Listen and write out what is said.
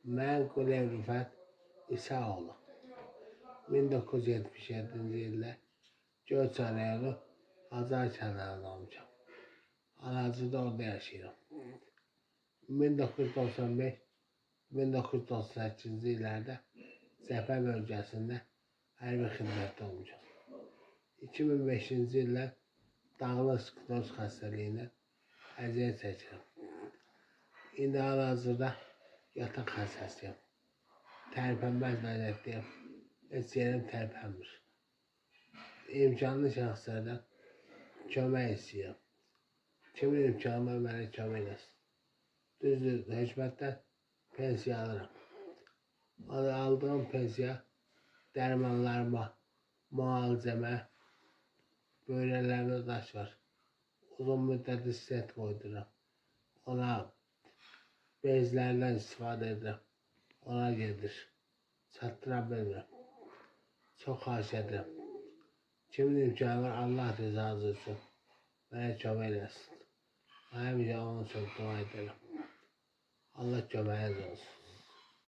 Mən Qulev Rüfət İsaoğlu 1977-ci ildə Göyçay rayonu Acar kəndində olmuşam. Hal-hazırda orada yaşayıram. 1995-1998-ci illərdə Cəbhə bölgəsində hərbi xidmətdə olmuşam. 2005-ci ildə dağlıq skleroz xəstəliyindən əziyyət çəkirəm. İndi hal-hazırda yataq xəstəsiyəm. Tərpənməz vəziyyətdəyəm. Heç yerim tərpənmir. İmkanlı şəxslərdən kömək istəyirəm. Kimin imkanı var, mənə kömək eləsin. Düzdür, hökumətdən pensiya alıram. Aldığım pensiya dərmanlarıma, müalicəmə, böyrələrimdə daş var. Uzun müddətli stent qoyduram. Ona bezlərdən istifadə edirəm. Ona gedir. Çatdıra bilmirəm. Çox xahiş edirəm. Kimin imkanı var, Allah rızası üçün mənə kömək eləsin. Həmişə onun üçün dua edirəm. Allah köməyiniz olsun.